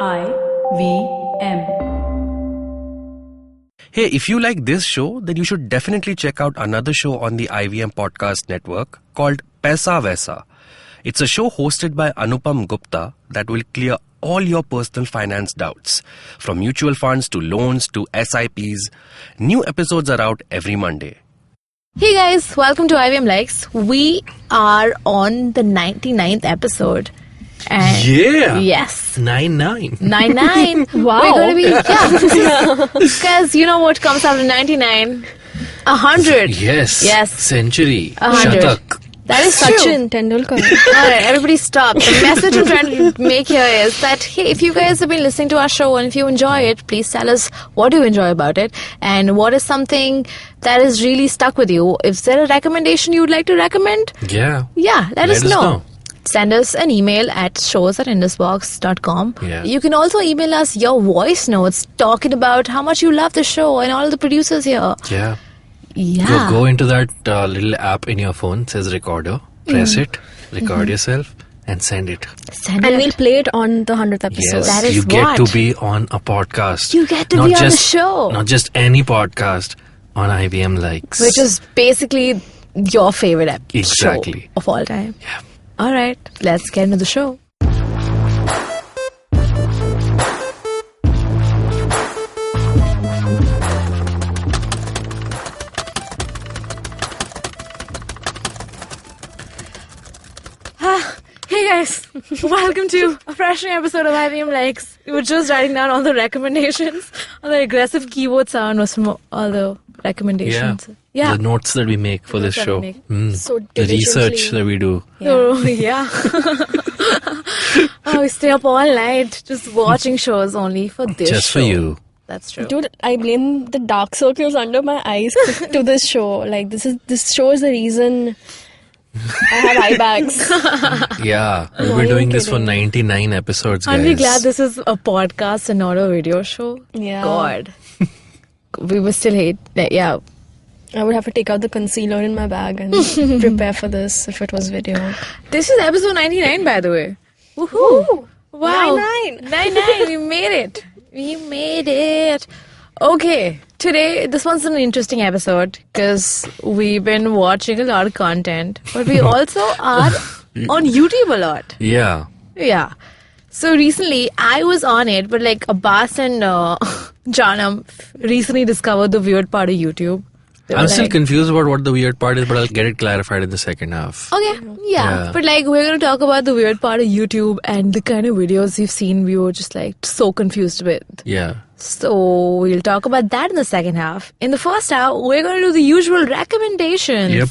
IVM. Hey, if you like this show, then you should definitely check out another show on the IVM podcast network called Paisa Vaisa. It's a show hosted by Anupam Gupta that will clear all your personal finance doubts, from mutual funds to loans to SIPs. New episodes are out every Monday. Hey guys, welcome to IVM Likes. We are on the 99th episode. And Yeah! Yes. 99. 99. Wow. We're going to be, yeah. Because you know what comes after 99? 100. Yes. Yes. Century. 100. Shatak. That is Sachin Tendulkar. Alright, everybody stop. The message I'm trying to make here is that, hey, if you guys have been listening to our show and if you enjoy it, please tell us what you enjoy about it and what is something that is really stuck with you. Is there a recommendation you would like to recommend? Yeah. Yeah, let us know. Send us an email at shows@indusbox.com. Yeah. You can also email us your voice notes talking about how much you love the show and all the producers here. Yeah. Yeah. Go into that little app in your phone, it says recorder. Press it, record yourself, and send it. Send And it. we'll play it on the 100th episode. Yes, That is you get what? to be on a podcast. You get to Not be on the just- show. Not just any podcast, on IVM Likes. Which is basically your favorite Exactly. show of all time. Yeah. Alright, let's get into the show. Hey guys, welcome to a fresh new episode of IVM Likes. We were just writing down all the recommendations. All the aggressive keyboard sound was from all the recommendations. The notes that we make for this that we show. make. So The research diligently. that we do. Oh, yeah. Oh, we stay up all night just watching shows only for this Just show. for you. That's true. Dude, I blame the dark circles under my eyes to this show. Like, this show is the reason I have eye bags. Yeah. We've Not been doing even this for kidding. 99 episodes, guys. Aren't we glad this is a podcast and not a video show? Yeah. God. We would still hate that. Yeah. I would have to take out the concealer in my bag and prepare for this if it was video. This is episode 99, by the way. Woohoo! Wow. 99. 99. We made it. We made it. Okay. Today, this one's an interesting episode because we've been watching a lot of content, but we also are on YouTube a lot. Yeah. Yeah. So recently, I was on it, but like Abbas and Jaanam recently discovered the weird part of YouTube. They were I'm still like, confused about what the weird part is, but I'll get it clarified in the second half. Okay, yeah. Yeah. But like, we're going to talk about the weird part of YouTube and the kind of videos we've seen we were just like so confused with. Yeah. So we'll talk about that in the second half. In the first half, we're going to do the usual recommendations. Yep.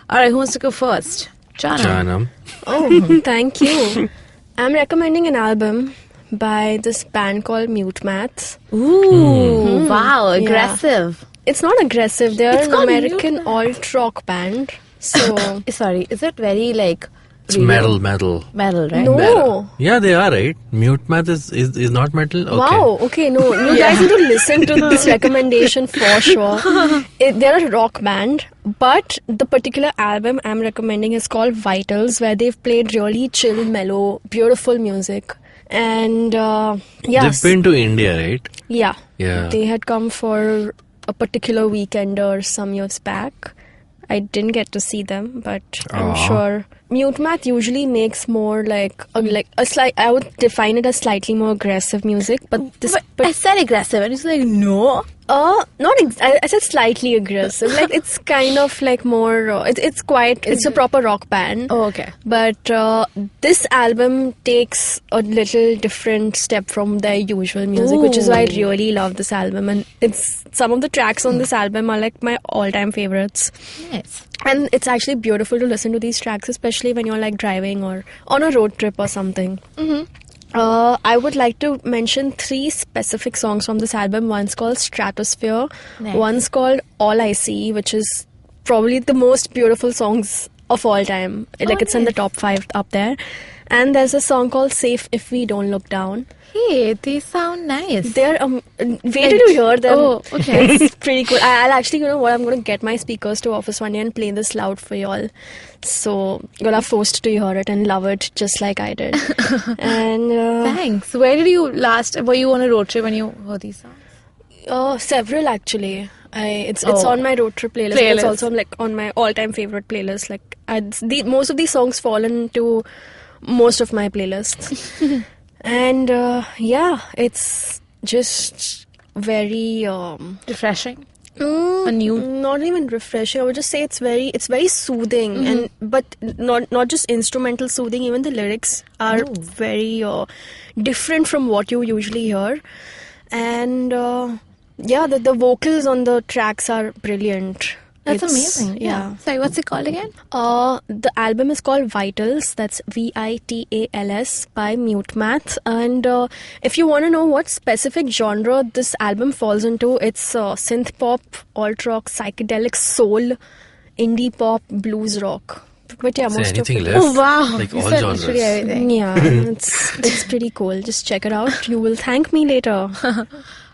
All right, who wants to go first? Jaanam. Jaanam. Oh, thank you. I'm recommending an album by this band called Mute Maths. Ooh, wow, aggressive. It's not aggressive. They're It's an called American alt-rock band. So, Sorry, is it very like... It's really metal. Metal, right? no. Yeah, they are, right? Mute Math is not metal? Okay. Wow, okay, no. You guys need to listen to this recommendation for sure. They're a rock band, but the particular album I'm recommending is called Vitals, where they've played really chill, mellow, beautiful music. And, yes. They've been to India, right? Yeah. Yeah. They had come for a particular weekend or some years back. I didn't get to see them, but I'm Aw. sure. Mute Math usually makes more like a slight. I would define it as slightly more aggressive music, but this. But I said aggressive and he's like, no. I said slightly aggressive. Like it's kind of like more. It's quite. It's a proper rock band. Oh, okay. But this album takes a little different step from their usual music, which is why I really love this album. And it's some of the tracks on this album are like my all-time favorites. Nice. And it's actually beautiful to listen to these tracks, especially when you're like driving or on a road trip or something. I would like to mention 3 specific songs from this album. One's called Stratosphere. Nice. One's called All I See, which is probably the most beautiful songs of all time. Like it's in the top 5 up there. And there's a song called Safe If We Don't Look Down. Hey, they sound nice. They're wait till you hear them. Oh, okay. It's pretty cool. I'll actually, you know what, I'm going to get my speakers to office one day and play this loud for y'all. So you'll have forced to hear it and love it just like I did. And Thanks. Where did you were you on a road trip when you heard these songs? several actually. It's on my road trip playlist. It's also like on my all-time favorite playlist. Like most of these songs fall into most of my playlists. And it's just very Refreshing. new. Not even refreshing. I would just say it's very soothing, and but not just instrumental soothing. Even the lyrics are very different from what you usually hear, and the vocals on the tracks are brilliant. That's amazing. Yeah. Sorry, what's it called again? The album is called Vitals. That's Vitals by Mute Math. And if you want to know what specific genre this album falls into, it's synth pop, alt rock, psychedelic soul, indie pop, blues rock. But yeah, most of it. Left? Oh wow! Like You all said genres. literally everything. Yeah, it's pretty cool. Just check it out. You will thank me later.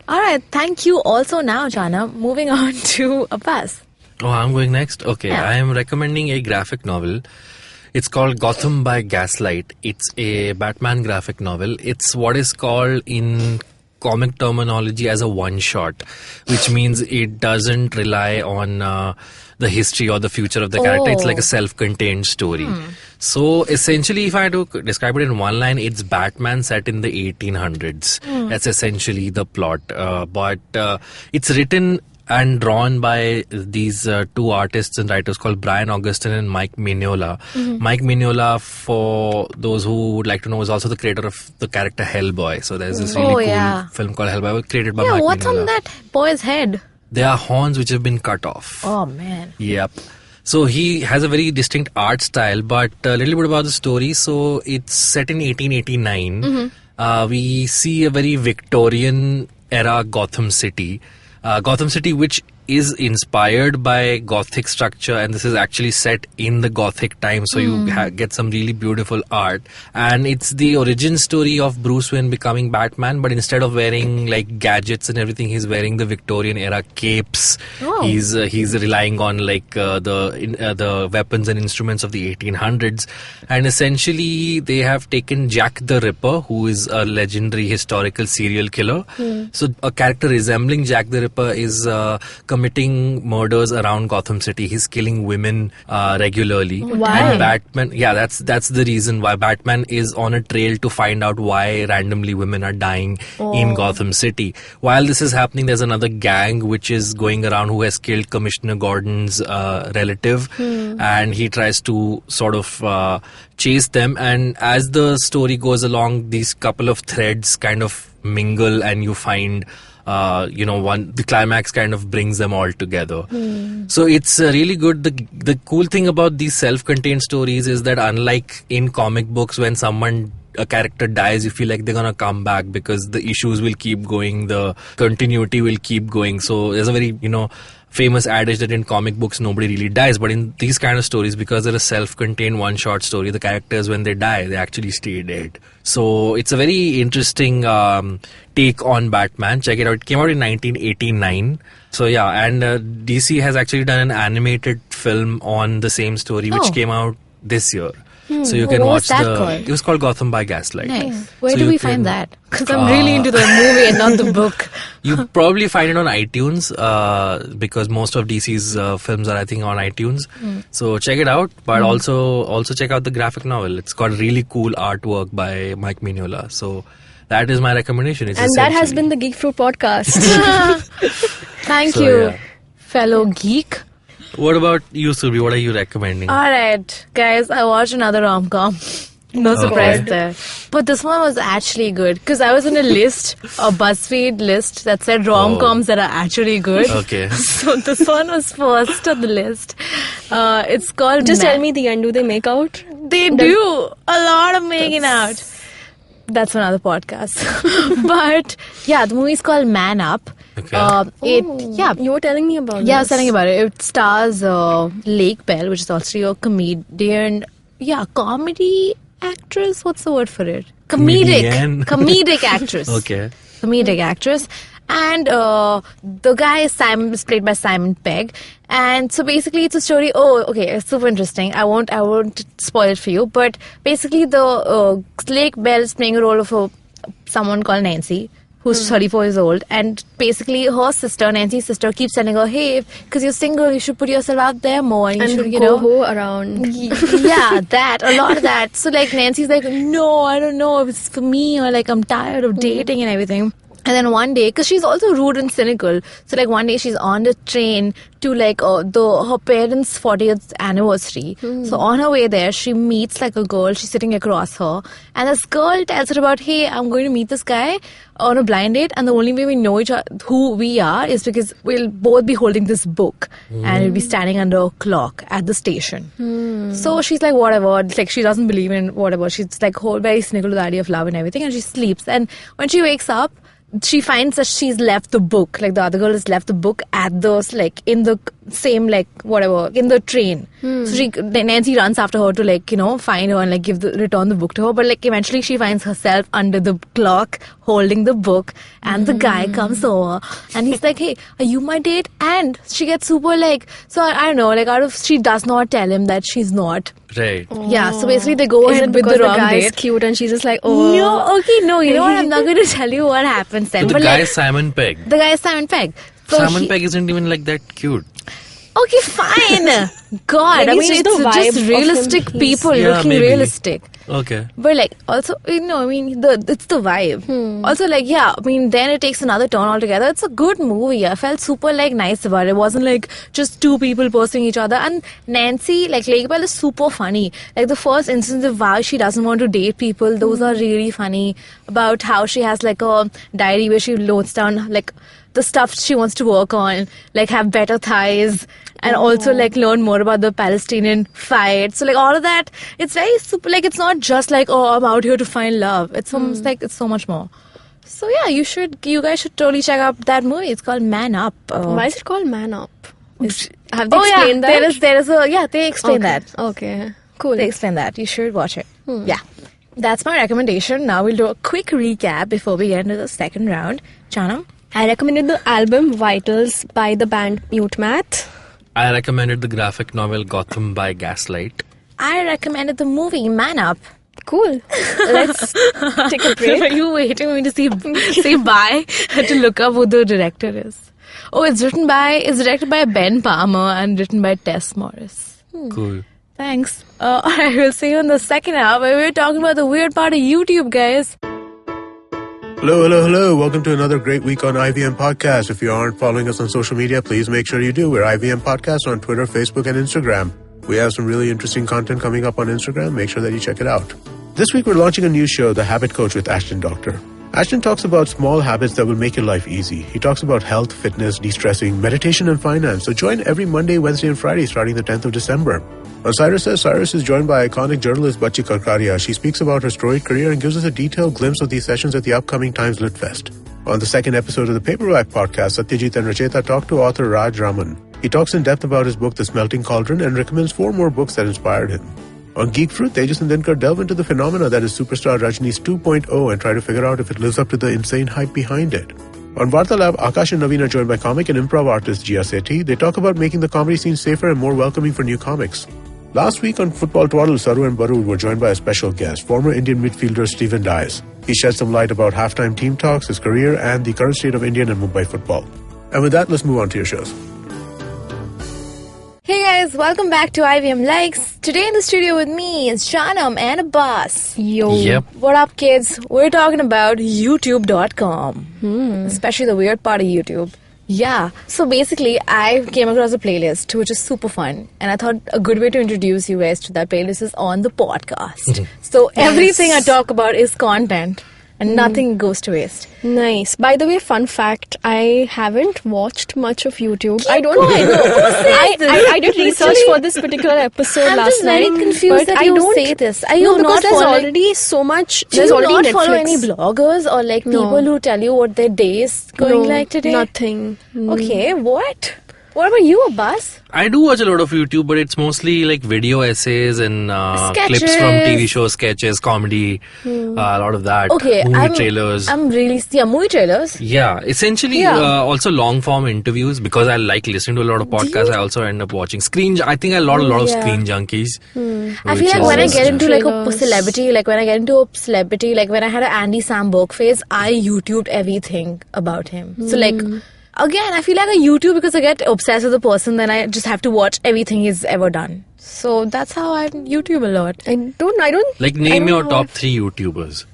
All right. Thank you. Also now, Jaanam. Moving on to Abbas. Oh, I'm going next? Okay, Yeah. I am recommending a graphic novel. It's called Gotham by Gaslight. It's a Batman graphic novel. It's what is called in comic terminology as a one-shot, which means it doesn't rely on the history or the future of the character. It's like a self-contained story. So essentially, if I had to describe it in one line, it's Batman set in the 1800s. That's essentially the plot. But it's written and drawn by these two artists and writers called Brian Augustine and Mike Mignola. Mike Mignola, for those who would like to know, is also the creator of the character Hellboy. So there's this really cool film called Hellboy created by Mike Mignola. What's on that boy's head? They are horns which have been cut off. Oh man. Yep. So he has a very distinct art style, but a little bit about the story. So it's set in 1889. We see a very Victorian era Gotham City. Which is inspired by Gothic structure, and this is actually set in the Gothic time, so you get some really beautiful art. And it's the origin story of Bruce Wayne becoming Batman, but instead of wearing like gadgets and everything, he's wearing the Victorian era capes. He's relying on like the weapons and instruments of the 1800s, and essentially they have taken Jack the Ripper, who is a legendary historical serial killer. So a character resembling Jack the Ripper is committing murders around Gotham City. He's killing women regularly. Why? And Batman, that's the reason why Batman is on a trail to find out why randomly women are dying in Gotham City. While this is happening, there's another gang which is going around who has killed Commissioner Gordon's relative, and he tries to sort of chase them. And as the story goes along, these couple of threads kind of mingle, and you find the climax kind of brings them all together. So it's really good. The cool thing about these self-contained stories is that unlike in comic books, when a character dies, you feel like they're gonna come back because the issues will keep going, the continuity will keep going. So there's a very famous adage that in comic books nobody really dies, but in these kind of stories, because they're a self-contained one-shot story, the characters, when they die, they actually stay dead. So it's a very interesting take on Batman. Check it out. It came out in 1989. So yeah, and DC has actually done an animated film on the same story, which came out this year. So you can What watch was that called? It was called Gotham by Gaslight. Nice. Where So do you we can- find that? Because I'm really into the movie and not the book. You probably find it on iTunes because most of DC's films are, I think, on iTunes. So check it out, but also check out the graphic novel. It's got really cool artwork by Mike Mignola. So that is my recommendation. And that has been the Geek Fruit podcast. Thank So, you, yeah. fellow geek. What about you, Surbhi? What are you recommending? All right, guys, I watched another rom-com. No surprise there. But this one was actually good because I was in a list, a BuzzFeed list that said rom-coms that are actually good. Okay. So this one was first on the list. It's called Just tell me the end. Do they make out? They do a lot of making out. That's another podcast. But yeah, the movie's called Man Up. Okay. You were telling me about Yeah, I this. was telling you about it. It stars Lake Bell, which is also a comedian. Yeah, comedy actress. What's the word for it? Comedic actress. Okay. Comedic actress. And the guy is played by Simon Pegg. And so basically it's a story. Oh, okay, it's super interesting. I won't spoil it for you. But basically the Lake Bell is playing a role of someone called Nancy, who's 34 years old. And basically her sister, Nancy's sister, keeps telling her, hey, because you're single, you should put yourself out there more. And you should, go around. Yeah, a lot of that. So like Nancy's like, no, I don't know if it's for me, or like I'm tired of dating and everything. And then one day, because she's also rude and cynical, so like one day she's on the train to like her parents' 40th anniversary. So on her way there, she meets like a girl. She's sitting across her, and this girl tells her about, hey, I'm going to meet this guy on a blind date, and the only way we know who we are is because we'll both be holding this book, and we'll be standing under a clock at the station. So she's like, whatever. It's like she doesn't believe in whatever. She's like very cynical to the idea of love and everything, and she sleeps. And when she wakes up, she finds that she's left the book, like the other girl has left the book at those, like in the same, like whatever, in the train. So Nancy runs after her to like, find her and like return the book to her. But like eventually she finds herself under the clock holding the book, and the guy comes over and he's like, hey, are you my date? And she gets super like, so I don't know, like she does not tell him that she's not. Right. Yeah, so basically they go ahead with the wrong guy's date. Cute and she's just like, oh. No, okay, no, you know what? I'm not going to tell you what happens then. So the guy is Simon Pegg. The guy is Simon Pegg. So Simon Pegg isn't even like that cute. Okay, fine. God, Maybe I mean, it's just the vibe just of realistic him. people Yeah, looking maybe. realistic. Okay. But like, also, I mean, it's the vibe. Also, like, yeah, I mean, then it takes another turn altogether. It's a good movie. I felt super like nice about it. It wasn't like just two people pursuing each other. And Nancy, like, Lake Bell is super funny. Like the first instance of why she doesn't want to date people, those are really funny. About how she has like a diary where she notes down like the stuff she wants to work on, like have better thighs, and also like learn more about the Palestinian fight. So like all of that, it's very super, like it's not just like, oh, I'm out here to find love. It's almost like it's so much more. So yeah, you guys should totally check out that movie. It's called Man Up. Why is it called Man Up? Have explained they explained that? They explain that. Okay, cool. They explain that. You should watch it. Yeah. That's my recommendation. Now we'll do a quick recap before we get into the second round. Jaanam? I recommended the album Vitals by the band Mute Math. I recommended the graphic novel Gotham by Gaslight. I recommended the movie Man Up. Cool. Let's take a break. Are you waiting for me to say bye to look up who the director is? Oh, it's directed by Ben Palmer and written by Tess Morris. Cool. Thanks. I will see you in the second half where we're talking about the weird part of YouTube, guys. Hello. Welcome to another great week on IVM Podcast. If you aren't following us on social media, please make sure you do. We're IVM Podcast on Twitter, Facebook, and Instagram. We have some really interesting content coming up on Instagram. Make sure that you check it out. This week, we're launching a new show, The Habit Coach with Ashton Doctor. Ashton talks about small habits that will make your life easy. He talks about health, fitness, de-stressing, meditation, and finance. So join every Monday, Wednesday, and Friday starting the 10th of December. On Cyrus Says, Cyrus is joined by iconic journalist Bachchi Karkaria. She speaks about her storied career and gives us a detailed glimpse of these sessions at the upcoming Times Lit Fest. On the second episode of the Paperback Podcast, Satyajit and Racheta talk to author Raj Raman. He talks in depth about his book, The Smelting Cauldron, and recommends 4 more books that inspired him. On Geek Fruit, Tejas and Dinkar delve into the phenomena that is Superstar Rajni's 2.0 and try to figure out if it lives up to the insane hype behind it. On Varta Lab, Akash and Naveen are joined by comic and improv artist Jia Sethi. They talk about making the comedy scene safer and more welcoming for new comics. Last week on Football Twaddle, Saru and Barur were joined by a special guest, former Indian midfielder Stephen Dias. He shed some light about halftime team talks, his career, and the current state of Indian and Mumbai football. And with that, let's move on to your shows. Hey guys, welcome back to IVM Likes. Today in the studio with me is Jaanam and Abbas. Yo. Yep. What up, kids? We're talking about YouTube.com. Especially the weird part of YouTube. Yeah. So basically, I came across a playlist which is super fun. And I thought a good way to introduce you guys to that playlist is on the podcast. So everything I talk about is content. And nothing goes to waste. Nice. By the way, fun fact, I haven't watched much of YouTube. I don't going. I did research for this particular episode I'm last just very night. confused but that I you don't say this. Are No, you because not there's following? already so much. Do There's you already not Netflix. follow any bloggers or like No. people who tell you what their day is going like today? Nothing. Okay, what? What about you, Abbas? I do watch a lot of YouTube, but it's mostly like video essays and Sketches. clips from TV shows, sketches, comedy, a lot of that. Okay, movie trailers. I'm really movie trailers. Yeah, essentially also long form interviews because I like listening to a lot of podcasts. I also end up watching I think a lot of Screen Junkies. I feel like when I get into like a celebrity, like when I when I had an Andy Samberg phase, I YouTubed everything about him. So like, again, I feel like I YouTube because I get obsessed with the person, then I just have to watch everything he's ever done. So that's how I YouTube a lot. I don't. Like, name your top 3 YouTubers.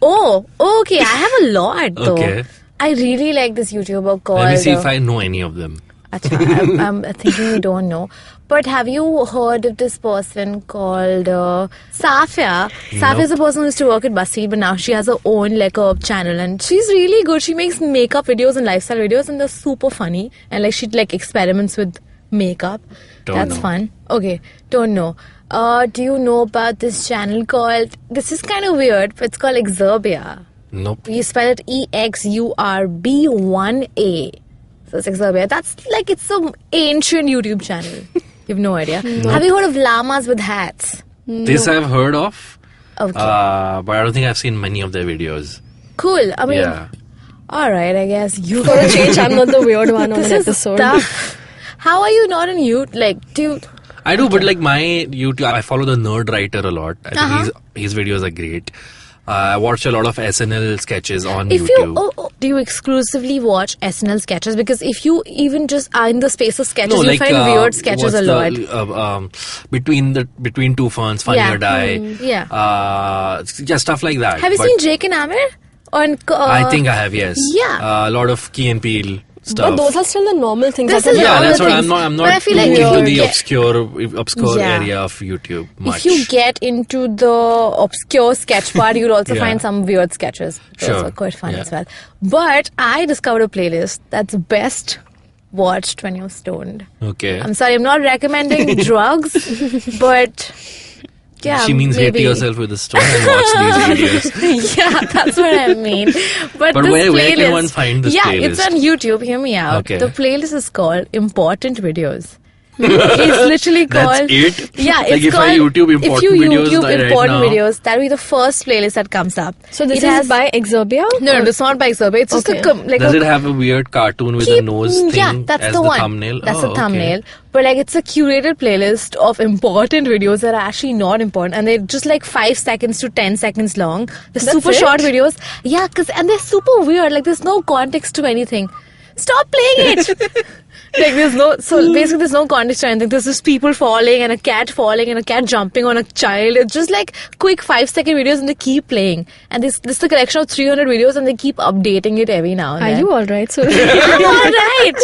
Oh, okay. I have a lot though. Okay. I really like this YouTuber called... Let me see if I know any of them. Achha, I'm thinking you don't know. But have you heard of this person called Safia? Safia is a person who used to work at BuzzFeed, but now she has her own like a channel, and she's really good. She makes makeup videos and lifestyle videos, and they're super funny. And like she like experiments with makeup. That's fun. Okay, don't know. Do you know about this channel called? This is kind of weird, but it's called Exurbia. Nope. You spell it EXURB1A. So it's Exurbia. That's like, it's some ancient YouTube channel. You have no idea. Have you heard of llamas with hats? This I've heard of. Okay. But I don't think I've seen many of their videos. Cool. I mean, Yeah. alright, I guess you For a change, I'm not the weird one on This an is episode. tough. How are you not in YouTube? Like, do you... I do, but like my YouTube, I follow the Nerd Writer a lot. I think his videos are great. I watch a lot of SNL sketches on YouTube. Do you exclusively watch SNL sketches? Because if you even just are in the space of sketches, you like, find weird sketches a lot. Between Two Ferns, Funny or Die. Just stuff like that. Have you seen Jake and Amir? I think I have, yes. Yeah. A lot of Key and Peele stuff. But those are still the normal things. This That's is what- all that's the what things. I'm But not I feel like into if the you obscure area of YouTube much. If you get into the obscure sketch part, you'll also find some weird sketches. Those Sure. are quite fun as well. But I discovered a playlist that's best watched when you're stoned. Okay. I'm sorry, I'm not recommending drugs, but yeah, She means hit maybe. yourself with a stone and watch these videos. Yeah, that's what I mean. But But this where playlist, can one find this yeah, playlist? it's on YouTube. Hear me out. Okay. The playlist is called Important Videos. It's literally called... That's it? Yeah, Like it's if I called... YouTube important if you videos YouTube right important now- videos, that'll be the first playlist that comes up. So this It is has- by Exurbia? No, it's not by Exurbia. It's just Okay. like Does a... it have a weird cartoon with a nose thing Yeah, that's as the one. thumbnail? That's Oh, the thumbnail. okay. But like, it's a curated playlist of important videos that are actually not important, and they're just like 5 seconds to 10 seconds long. They're super it? short videos. Yeah, and they're super weird. Like, there's no context to anything. Stop playing it. Like, basically there's no context to anything. There's just people falling and a cat jumping on a child. It's just like quick 5-second videos, and they keep playing. And this is the collection of 300 videos, and they keep updating it every now and Are then. you alright? So I'm alright.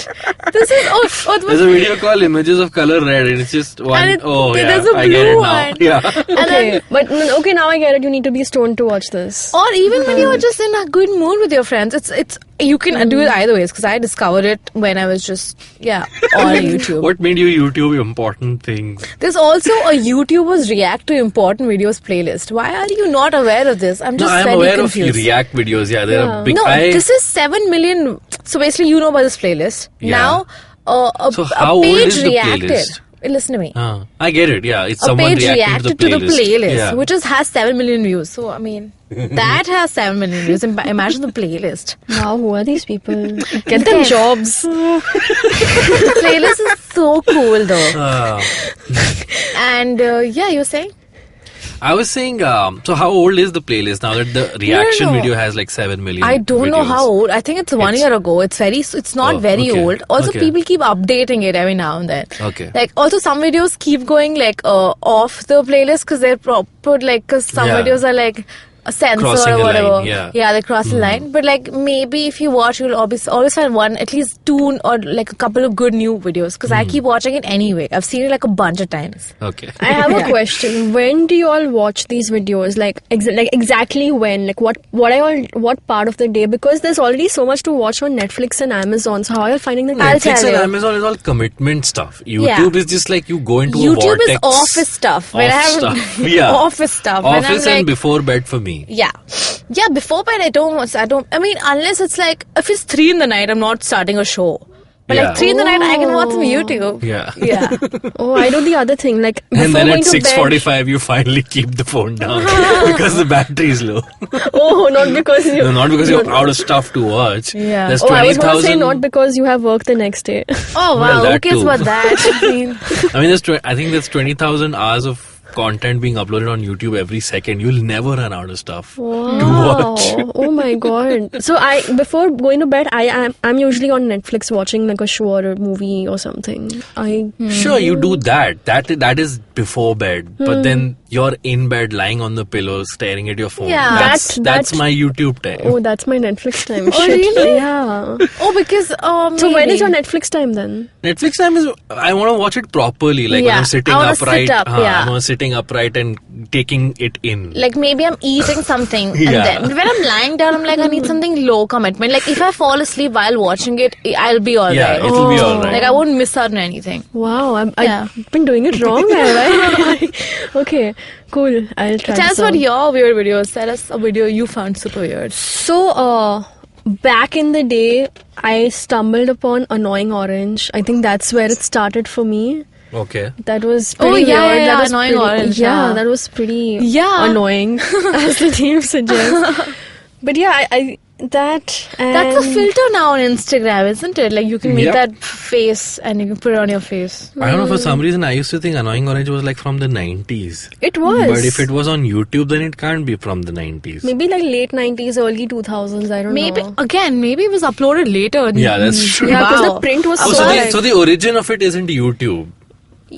This is There's a video called Images of Color Red, and it's just one. And there's a I get it blue now. one. Yeah. okay, but okay, now I get it. You need to be stoned to watch this. Or even when you are just in a good mood with your friends, it's you can do it either ways, because I discovered it when I was just on YouTube. What made you YouTube important things? There's also a YouTubers react to important videos playlist. Why are you not aware of this? I'm No, just I'm very aware confused. of React videos. Yeah, they're a big. No, this is 7 million. So basically, you know about this playlist. Yeah. Now, So a how old page is the reacted. playlist? Listen to me. I get it. Yeah, it's A someone page reacted to the playlist. Yeah. which has 7 million views. So, I mean, that has 7 million views. Imagine the playlist. Wow, who are these people? Get them jobs. The playlist is so cool, though. And, you were saying? I was saying, so how old is the playlist now that the reaction No. video has like 7 million? I don't know videos? how old. I think it's 1 year ago. It's not very okay. old. Also, Okay. people keep updating it every now and then. Okay. Like, also some videos keep going like off the playlist because they're proper, like, because some Yeah. videos are like a sensor Crossing or a whatever. line, yeah. They cross the line. But like, maybe if you watch, you'll always find at least 2 or like a couple of good new videos, because I keep watching it anyway. I've seen it like a bunch of times. Okay. I have a question. When do you all watch these videos? Like exactly when? Like what part of the day? Because there's already so much to watch on Netflix and Amazon. So how are you finding the I'll time? tell Netflix and you. Amazon is all commitment stuff. YouTube Yeah. is just like you go into a YouTube vortex. is office stuff. When I have stuff. Yeah. office stuff. When I'm Office like, and before bed for me. Yeah, before bed I mean, unless it's like, if it's 3 in the night, I'm not starting a show. But like 3 in the night, I can watch some YouTube. Yeah. Yeah. Oh, I do the other thing. Like before And then going at to bed. 6:45, you finally keep the phone down because the battery is low. Oh, not because you. No, not because you're out of stuff to watch. Yeah. There's Oh, I was going to say 20,000. not because you have work the next day. Oh, wow. Well, Who that cares too. about that? I mean, I think there's 20,000 hours of content being uploaded on YouTube every second. You'll never run out of stuff to watch. Oh my god! So before going to bed, I'm usually on Netflix watching like a show or a movie or something. Sure, you do that. That is before bed. But then you're in bed, lying on the pillow, staring at your phone. Yeah. That's my YouTube time. Oh, that's my Netflix time. Oh, Shit. really? Yeah. oh, because So when is your Netflix time then? Netflix time is I want to watch it properly, like when Yeah, I'm sitting I wanna upright. sit up, yeah. I'm sitting upright and taking it in. like maybe I'm eating something and Yeah. then when I'm lying down, I'm like I need something low commitment. Like if I fall asleep while watching it, I'll be alright. Yeah, it'll be alright. Like I won't miss out on anything. Wow, Yeah. I've been doing it wrong, have I? Okay, cool. I'll try. Tell this us what out. your weird videos. Tell us a video you found super weird. So, back in the day, I stumbled upon Annoying Orange. I think that's where it started for me. Okay. That was Oh, pretty yeah, weird. yeah, That was Annoying pretty, Orange, Yeah, yeah. that was pretty Yeah. annoying, as the name suggests. But yeah, I that and That's a filter now on Instagram, isn't it? Like you can make Yep. that face and you can put it on your face. I don't know, for some reason I used to think Annoying Orange was like from the 90s. It was. But if it was on YouTube, then it can't be from the 90s. maybe like late 90s, early 2000s, I don't Maybe know. maybe it was uploaded later. Yeah, that's true. Yeah, because Wow. the print was Oh, so so, like, the origin of it isn't YouTube,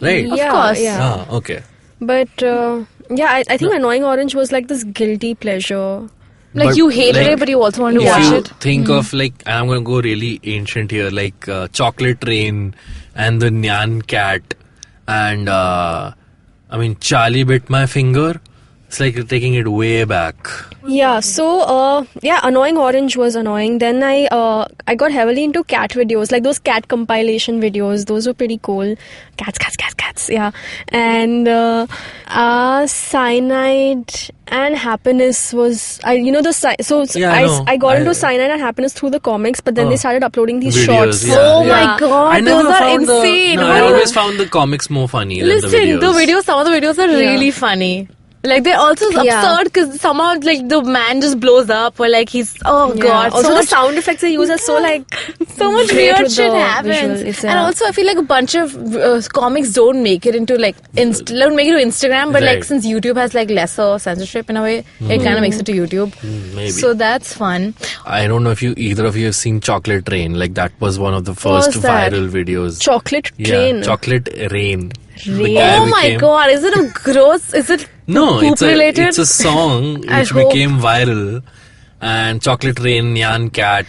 right? Of yeah, course. yeah. Ah, okay. But yeah, I think Annoying Orange was like this guilty pleasure. Like But, you hated like, it, but you also wanted to If watch you it. think of like, I'm going to go really ancient here, like Chocolate Rain and the Nyan Cat and Charlie Bit My Finger. It's like you're taking it way back. Yeah, so Annoying Orange was annoying. Then I got heavily into cat videos, like those cat compilation videos. Those were pretty cool. Cats. Yeah, and Cyanide and Happiness was I know. I got into Cyanide and Happiness through the comics, but then they started uploading these Videos, shorts. yeah. Oh Yeah. my god, I never those are found insane. I always found the comics more funny Listen, than the videos. some of the videos are really funny. Like they're also Yeah. absurd because somehow like the man just blows up or like he's god. Also, so the much, sound effects they use are so like so much great weird with shit the happens. visuals, And also I feel like a bunch of comics don't make it into like don't make it to Instagram, but like Right. since YouTube has like lesser censorship in a way, it kind of makes it to YouTube. Maybe. So that's fun. I don't know if either of you have seen Chocolate Rain. Like that was one of the first was that? viral videos. Chocolate Train. Yeah, Chocolate Rain. The Rain. guy Oh my became- god, is it a gross? Is it No, poop it's related? it's a song I which hope. became viral. And Chocolate Rain, Nyan Cat,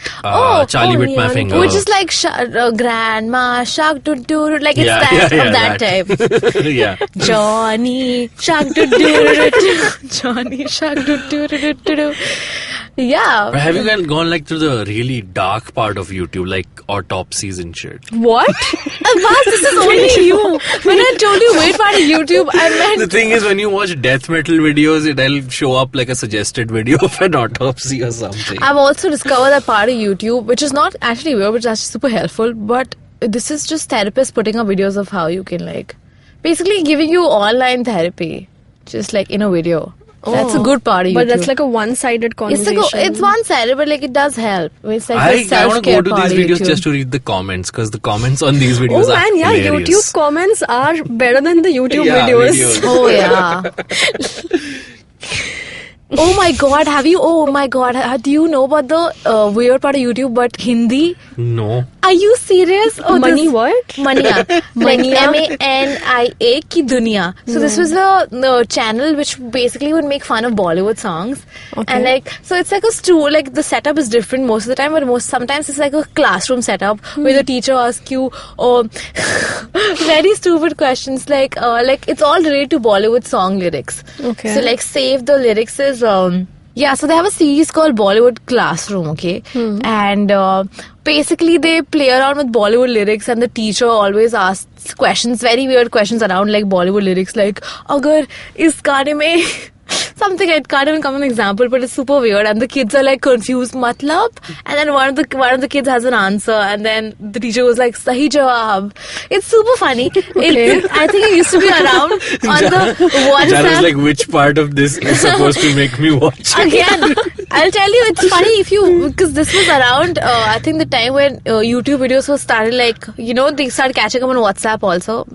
Charlie Bit My Nyan Finger. Which is like Grandma Shark do do, like it's of that type. Yeah. Johnny Shark do do, Johnny Shark do do. Yeah. But have you guys gone like to the really dark part of YouTube, like autopsies and shit? What? Abbas, this is only you. When I told you wait part of YouTube, I The meant thing is, when you watch death metal videos, it'll show up like a suggested video of an autopsy or something. I've also discovered that part of YouTube, which is not actually weird, but it's actually super helpful. But this is just therapists putting up videos of how you can like basically giving you online therapy, just like in a video. That's a good part of YouTube. But that's like a one-sided it's conversation. like it's one-sided, but like it does help. It's like the I want to self-care go to part these of videos YouTube. just to read the comments because the comments on these videos Oh are man, yeah, hilarious. YouTube comments are better than the YouTube Yeah, videos. Oh yeah. Oh my god, have you? Oh my god, do you know about the weird part of YouTube but Hindi? No. Are you serious? Oh, Money what? Mania. Like Mania? MANIA ki Dunya. So this was a channel which basically would make fun of Bollywood songs. Okay. And like, so it's like a stool, like the setup is different most of the time, but sometimes it's like a classroom setup where the teacher asks you very stupid questions like it's all related to Bollywood song lyrics. Okay. So like save the lyrics is yeah, so they have a series called Bollywood Classroom, okay? And basically they play around with Bollywood lyrics and the teacher always asks questions, very weird questions around like Bollywood lyrics like, agar is gaane mein something, I can't even come with an example, but it's super weird, and the kids are like confused, matlab, and then one of the kids has an answer, and then the teacher was like, Sahi jawab. It's super funny. I think it used to be around on the WhatsApp. Jana's like, which part of this is supposed to make me watch it? Again, I'll tell you, it's funny because this was around, I think the time when YouTube videos were started, like, they started catching up on WhatsApp also.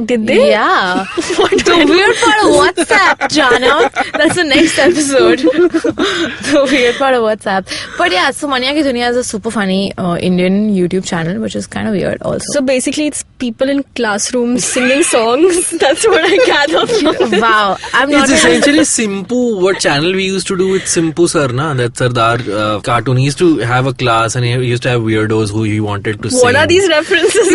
Did they? Yeah. The weird part of WhatsApp, Jaanam. That's the next episode. The weird part of WhatsApp. But yeah, so Manya Ki Duniya is a super funny Indian YouTube channel, which is kind of weird also. So basically, it's people in classrooms singing songs. That's what I gather. Wow. It's essentially Simpu, what channel we used to do with Simpu sir, na? That Sardar cartoon. He used to have a class and he used to have weirdos who he wanted to sing. What are these references?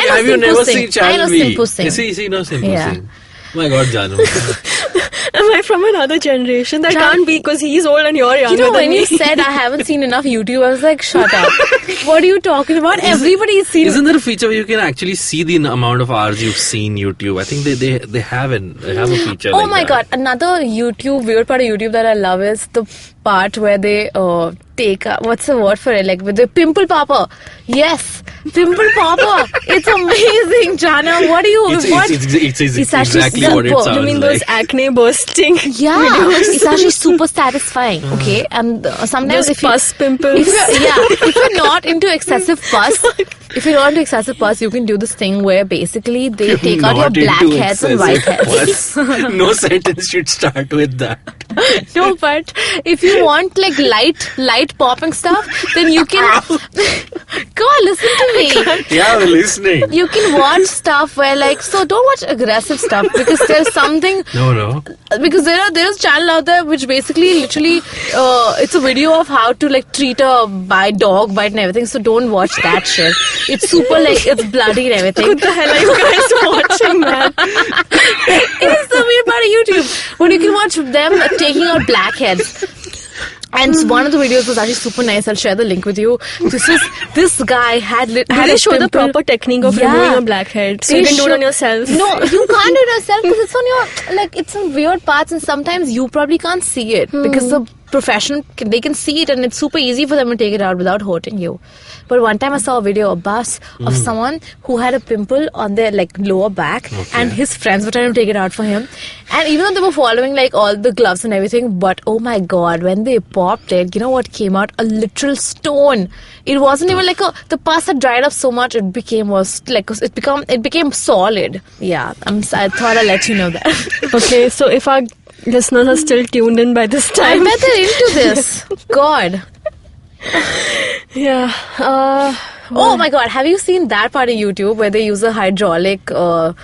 Have you never seen Channel V? Sing. See, no Simpu sing. My God, Jaanam. Am I from another generation? That can't be, because he's old and you're younger than when me. you said I haven't seen enough YouTube, I was like, shut up. What are you talking about? Everybody's seen. Isn't there a feature where you can actually see the amount of hours you've seen YouTube? I think they have a feature. Oh my God! Another weird part of YouTube that I love is the part where they take what's the word for it? Like with the pimple popper. Yes, pimple popper. It's amazing, Jana. What do you? It's exactly what it sounds You mean like. those acne bursting? Yeah, it's actually super satisfying. Okay, and sometimes those pus pimples. If you're not into excessive pus. If you're not into excessive pus, you can do this thing where basically they take out your black hairs and white hairs. No sentence should start with that. No, but if you want like light popping stuff, then you can go on, listen to me. Yeah, we're listening. You can watch stuff where so don't watch aggressive stuff, because there's something. No. Because there's a channel out there which basically literally it's a video of how to treat a dog bite and everything. So don't watch that shit. It's super it's bloody and everything. What the hell are you guys watching, man? It's the weird part of YouTube. But you can watch them taking out blackheads. And one of the videos was actually super nice. I'll share the link with you. This guy had they show the proper technique of removing a blackhead? So you can do it on yourself? No, you can't do it yourself because it's on your it's in weird parts, and sometimes you probably can't see it because the professional, they can see it and it's super easy for them to take it out without hurting you. But one time I saw a video, Abbas, of someone who had a pimple on their lower back, and his friends were trying to take it out for him. And even though they were following all the gloves and everything, but oh my God, when they popped it, you know what came out? A literal stone. It wasn't even the pus had dried up so much it became it became solid. Yeah, I thought I'd let you know that. Okay, so if our listeners are still tuned in by this time, I bet they're into this. God. Yeah. Oh my God, have you seen that part of YouTube where they use a hydraulic No.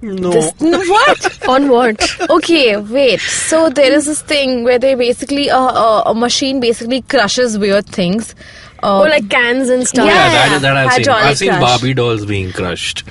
What? On what? Okay, wait. So there is this thing where they basically a machine basically crushes weird things. Like cans and stuff. Yeah, that I've seen. Hydraulic I've seen crush. Barbie dolls being crushed.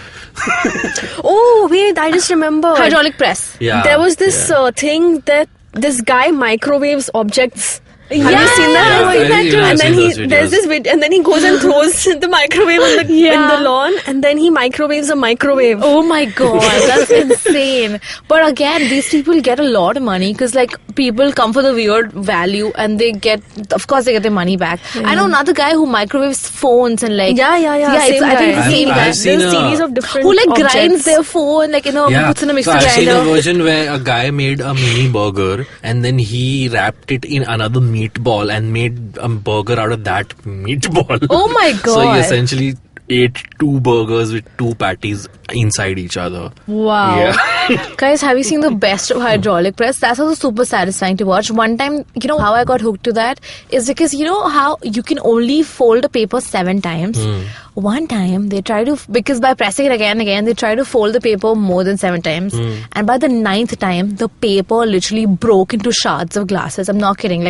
Oh, wait, I just remember. Hydraulic press. Yeah. There was this thing that this guy microwaves objects. Have you Yeah, seen that? I've seen that too. And then I've seen those there's this video, and then he goes and throws the microwave in the lawn, and then he microwaves a microwave. Oh my God, that's insane. But again, these people get a lot of money because people come for the weird value and they get their money back. I know another guy who microwaves phones and Yeah. it's, Same I think guy. the same guy. I've seen There's a series of different Who objects. grinds their phone puts in a mixer so I've seen a grinder. version where a guy made a mini burger and then he wrapped it in another meatball and made a burger out of that meatball. Oh my So God. he essentially ate 2 burgers with 2 patties inside each other. Wow. Yeah. Guys, have you seen the best of hydraulic press? That's also super satisfying to watch. One time, how I got hooked to that is because how you can only fold a paper 7 times. One time they try to, because by pressing it again and again, they try to fold the paper more than 7 times. And by the 9th time, the paper literally broke into shards of glasses. I'm not kidding.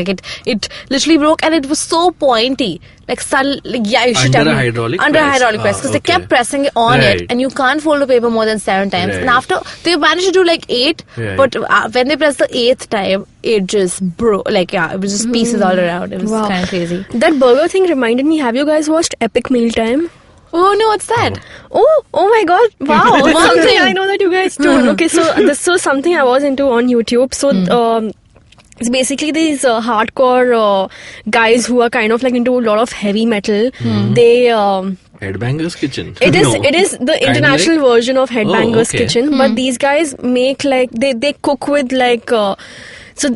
It literally broke, and it was so pointy. You should tell me. Under hydraulic press. Because they kept pressing it on it, and you can't fold a paper more than 7 times. Right. And after, they managed to do 8, Right. but when they pressed the 8th time, it just broke. It was just pieces all around. It was kind of crazy. That burger thing reminded me, have you guys watched Epic Meal Time? Oh no, what's that? Oh my God! Wow, One something thing. I know that you guys don't. Okay, so this was something I was into on YouTube. So it's basically these hardcore guys who are kind of like into a lot of heavy metal. They Headbanger's Kitchen. It is the Kinda international version of Headbanger's okay. Kitchen, but these guys make like they cook with like. So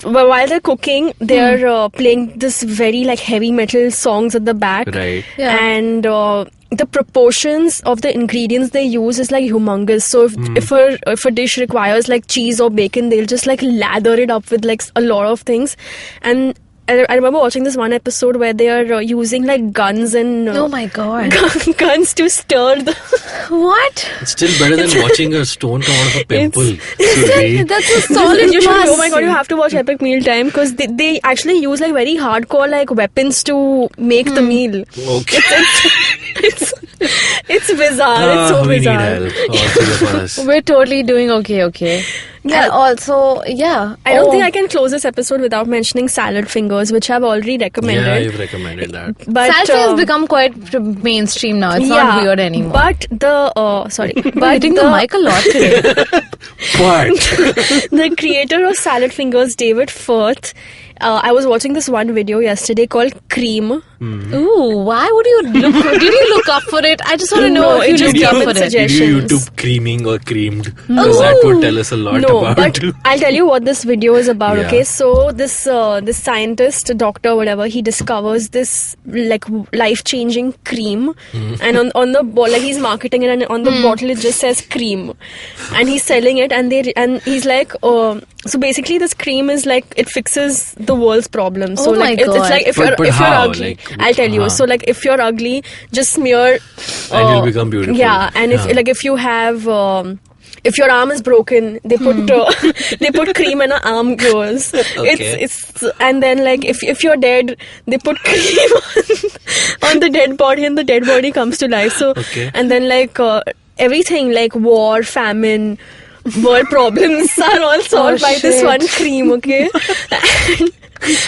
while they're cooking, they're playing this very like heavy metal songs at the back, Right. Yeah. and the proportions of the ingredients they use is like humongous. So if a dish requires like cheese or bacon, they'll just like lather it up with like a lot of things. And I remember watching this one episode where they are using like guns and Oh my God. guns to stir the. What? It's still better than watching a stone come out of a pimple. Surbhi. That's a solid You should, plus. oh my God, you have to watch Epic Meal Time because they actually use like very hardcore like weapons to make the meal. Okay. It's bizarre. It's so we need bizarre. help. All three of us. We're totally doing okay. Yeah. And also, yeah. I don't think I can close this episode without mentioning salad fingers, which I've already recommended. Yeah, you've recommended that. But Salsa has become quite mainstream now. It's not weird anymore. But the sorry, We're but hitting the mic a lot today. What? the creator of salad fingers, David Firth. I was watching this one video yesterday called Cream. Ooh, why would you look? Did you look up for it? I just want to know No, if you it just looked up came for with it. Did you suggestions. YouTube creaming or creamed? Because that would tell us a lot No, about but I'll tell you what this video is about. Yeah. Okay, so this scientist, doctor, whatever, he discovers this like life-changing cream, and on the like he's marketing it, and on the bottle it just says cream, and he's selling it, and he's like, so basically this cream is like it fixes the world's problems. So Oh my like it's God. like if But you're how? ugly, Like, I'll tell you. how? So like if you're ugly, just smear, And you'll become beautiful. Yeah, and if you have. If your arm is broken, they put they put cream and an arm grows. Okay. It's and then like if you're dead, they put cream on the dead body and the dead body comes to life. So Okay. and then like everything like war, famine, world problems are all solved by this shit. one cream. Okay.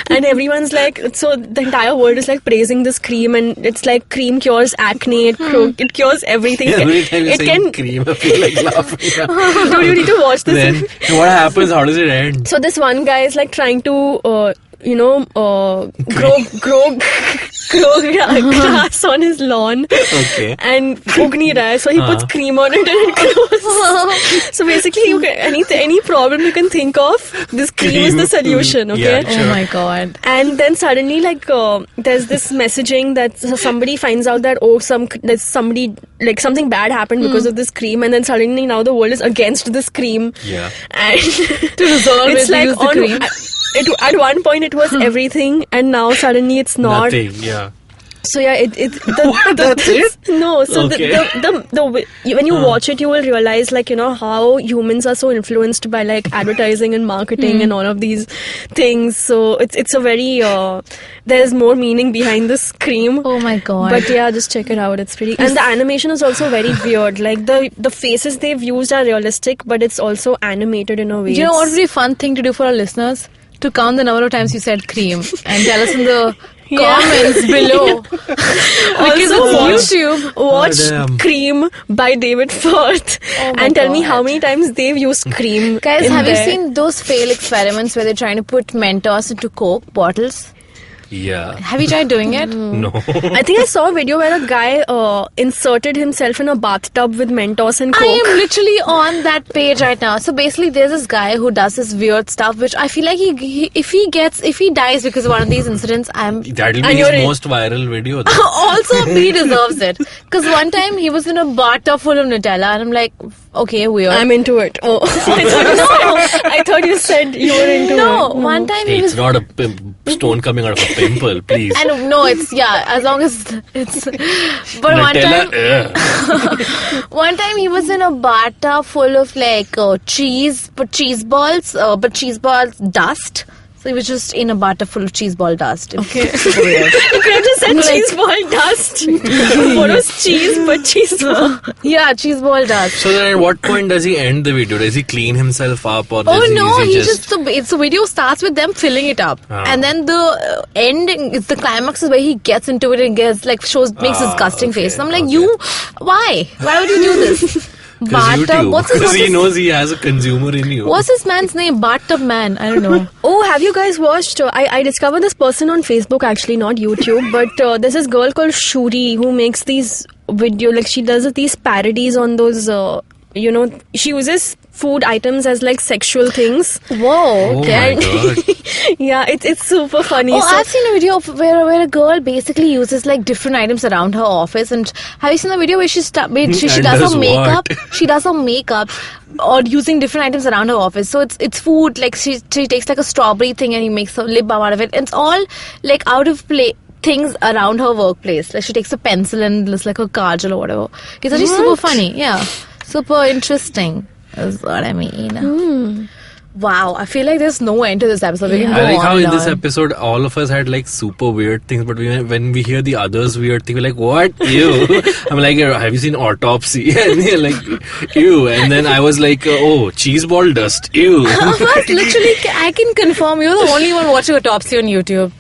And everyone's like, so the entire world is like praising this cream, and it's like cream cures acne, it cures everything. Every time you It say can. cream, I feel like laughing. Dude, you need to watch this. Then what happens? How does it end? So this one guy is like trying to, grow grass on his lawn. Okay. And ug nahi raha hai, so he puts cream on it and it grows. So basically, you can, any problem you can think of, this cream is the solution. Okay. Yeah, Oh sure. my God. And then suddenly, like, there's this messaging that somebody finds out that there's somebody like something bad happened because of this cream, and then suddenly now the world is against this cream. Yeah. And To resolve it's it, like use the cream. at one point it was everything, and now suddenly it's not. Nothing. Yeah. So yeah, That's it? No, so Okay. when you watch it, you will realize like how humans are so influenced by like advertising and marketing and all of these things. So it's a very there's more meaning behind this cream. Oh my God. But yeah, just check it out. It's pretty, and the animation is also very weird. Like the faces they've used are realistic, but it's also animated in a way. You know what It's- would be a fun thing to do for our listeners? To count the number of times you said cream and tell us in the comments below. Because Also, it's YouTube. Watch damn. Cream by David Firth Oh my and tell me how God. many times they've used cream. Guys, in have you there. seen those failed experiments where they're trying to put Mentos into Coke bottles? Yeah. Have you tried doing it? No. I think I saw a video where a guy inserted himself in a bathtub with Mentos and Coke. I am literally on that page right now. So basically, there's this guy who does this weird stuff, which I feel like if he dies because of one of these incidents, That'll be And his you're in- most viral video. also he deserves it. Because one time he was in a bathtub full of Nutella, and I'm like, okay, weird. I'm into it. Oh, I thought you said you were into no, it. one time he Hey, was. it's not a stone coming out of a pimple, please. And no, it's as long as it's. But Nutella, one time he was in a bathtub full of like cheese balls dust. So he was just in a butter full of cheese ball dust. Okay. Super weird. You could have just said cheese ball dust. What was cheese but cheese ball? Yeah, cheese ball dust. So then at what point does he end the video? Does he clean himself up or does Oh no, he he just the video starts with them filling it up, and then the ending is the climax is where he gets into it and makes disgusting face. I'm like, why would you do this? Bathtub, because he knows he has a consumer in you. What's this man's name? Bathtub Man. I don't know. Oh, have you guys watched? I discovered this person on Facebook, actually, not YouTube, but there's this girl called Shuri who makes these she does these parodies on those. She uses food items as like sexual things. Whoa. Okay. Oh my God. Yeah, it's super funny. Oh, I've seen a video of where a girl basically uses like different items around her office. And have you seen the video where she does her makeup? She does her makeup or using different items around her office. So it's food. Like she takes like a strawberry thing and he makes a lip balm out of it. And it's all like out of place. Things around her workplace. Like she takes a pencil and looks like a kajal or whatever. It's actually super funny. Yeah. Super interesting is what I mean. Wow, I feel like there's no end to this episode. We can go I like how on in this and on. episode all of us had like super weird things, but when we hear the others weird thing, we're like, what? Ew. I'm like, have you seen Autopsy? And you're like, ew. And then I was like, oh, cheese ball dust. Ew. Abbas, literally, I can confirm you're the only one watching Autopsy on YouTube.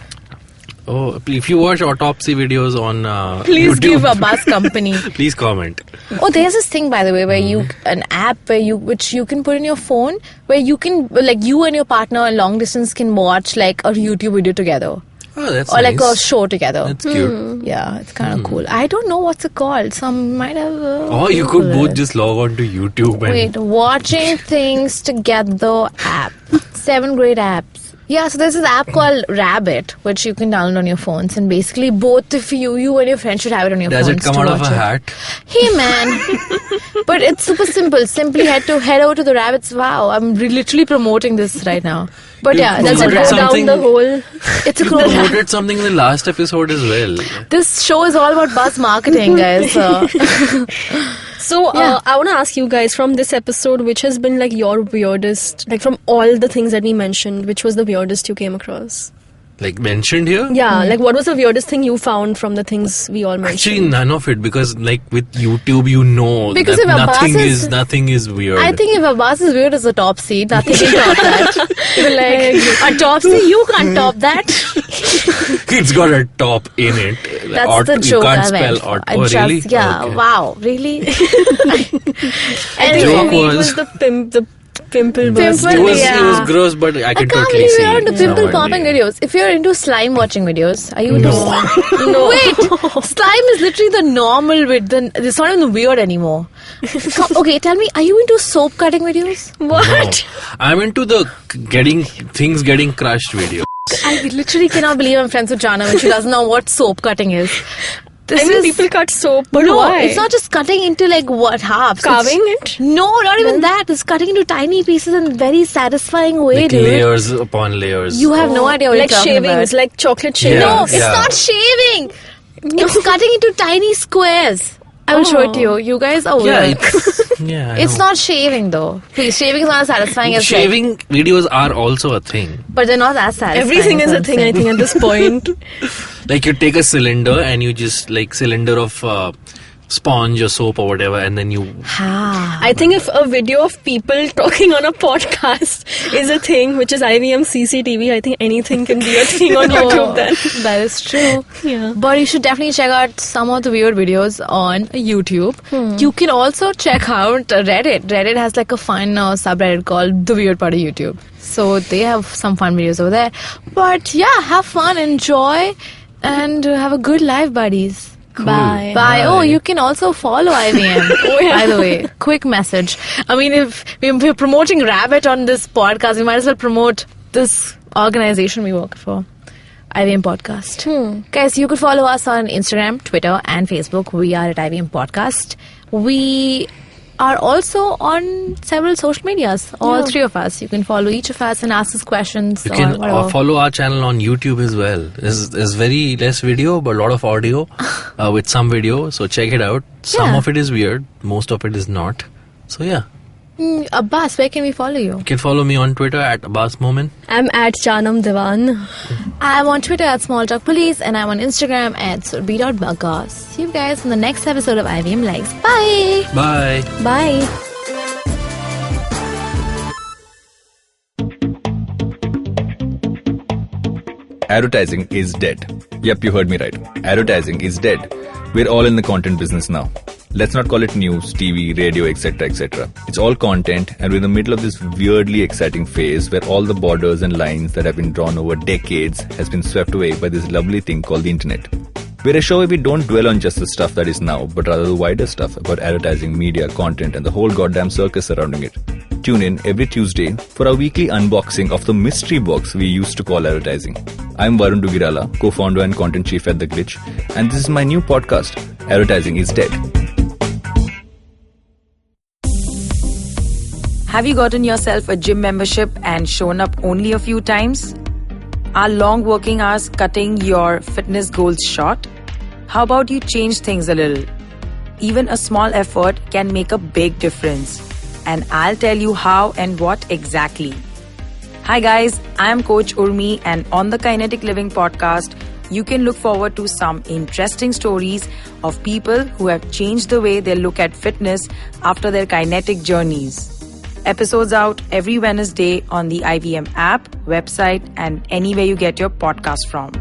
Oh, if you watch Autopsy videos on Please YouTube, give Abbas company. please comment. Oh, there's this thing, by the way, where an app which you can put in your phone, where you can, like, you and your partner long distance can watch like a YouTube video together. Oh, that's or nice. like a show together. That's cute. Yeah, it's kind of cool. I don't know what's it called. Some might have. Or you could both just log on to YouTube and Wait, watching things together app. 7 great apps. Yeah, so there's this app called Rabbit, which you can download on your phones, and basically both of you and your friends should have it on your does phones. it come to out of watch a it. hat? Hey man, but it's super simple. Simply head over to the Rabbits. Wow, I'm literally promoting this right now. But You yeah, that's promoted a something- down the hole. It's a You cool. promoted something in the last episode as well. This show is all about buzz marketing, guys. So, Yeah. I want to ask you guys from this episode, which has been like your weirdest, like from all the things that we mentioned, which was the weirdest you came across? Like mentioned here? Yeah, like what was the weirdest thing you found from the things we all mentioned? Actually, none of it, because like with YouTube, you know Because that if Abbas nothing is weird. I think if Abbas is weird as a Topsy, nothing can top that. Like, a Topsy, you can't top that. It's got a top in it. That's the joke You can't I went spell for. Oh, really? Yeah, Okay. wow, really? I think Joke for me it was- was the pimple burst. Pimple, It was yeah. gross, but I I can can't totally believe see. you're into it. pimple No, popping really. videos. If you're into slime watching videos, are you into No. Wait, slime is literally the normal with it's not even weird anymore. Okay, tell me, are you into soap cutting videos? What? No. I'm into the getting crushed video. I literally cannot believe I'm friends with Jaanam and she doesn't know what soap cutting is. This I mean, is people cut soap, but no, why? it's not just cutting into like what halves. Carving It's- it? No, not even that. It's cutting into tiny pieces in a very satisfying way, Like dude. layers upon layers. You have no idea what like you're talking shavings, about. like chocolate shavings. Yeah. No, it's not shaving. It's cutting into tiny squares. I will show it to you. You guys are Yeah, weird. I It's know. not shaving though. Please, shaving is not as satisfying as Shaving videos are also a thing. but they're not as satisfying. Everything as is a I'm thing, I saying. think, at this point. Like you take a cylinder and you just like cylinder of sponge or soap or whatever, and then you I think if a video of people talking on a podcast is a thing, which is IVM CCTV, I think anything can be a thing on YouTube then. That is true. Yeah. But you should definitely check out some of the weird videos on YouTube. You can also check out Reddit. Reddit has like a fun subreddit called The Weird Part of YouTube. So they have some fun videos over there. But yeah, have fun, enjoy, and have a good life, buddies. Bye. Bye. Oh, you can also follow IVM. By the way, quick message. I mean, if we're promoting Rabbit on this podcast, we might as well promote this organization we work for. IVM Podcast. Guys, you could follow us on Instagram, Twitter, and Facebook. We are at IVM Podcast. We are also on several social medias, all three of us. You can follow each of us and ask us questions. You or can whatever. follow our channel on YouTube as well. There's very less video, but a lot of audio with some video. So check it out. Some Yeah. of it is weird. Most of it is not. So yeah. Abbas, where can we follow you? You can follow me on Twitter at Abbas Moment. I'm at Jaanam Diwan. I'm on Twitter at Small Talk Police, and I'm on Instagram at Surbhi.Bagas. See you guys in the next episode of IVM Likes. Bye! Bye. Bye. Advertising is dead. Yep, you heard me right. Advertising is dead. We're all in the content business now. Let's not call it news, TV, radio, etc., etc. It's all content, and we're in the middle of this weirdly exciting phase where all the borders and lines that have been drawn over decades has been swept away by this lovely thing called the internet. We're a show where we don't dwell on just the stuff that is now, but rather the wider stuff about advertising, media, content, and the whole goddamn circus surrounding it. Tune in every Tuesday for our weekly unboxing of the mystery box we used to call advertising. I'm Varun Dugirala, co-founder and content chief at The Glitch, and this is my new podcast, Advertising is Dead. Have you gotten yourself a gym membership and shown up only a few times? Are long working hours cutting your fitness goals short? How about you change things a little? Even a small effort can make a big difference. And I'll tell you how and what exactly. Hi guys, I'm Coach Urmi, and on the Kinetic Living podcast, you can look forward to some interesting stories of people who have changed the way they look at fitness after their kinetic journeys. Episodes out every Wednesday on the IVM app, website, and anywhere you get your podcast from.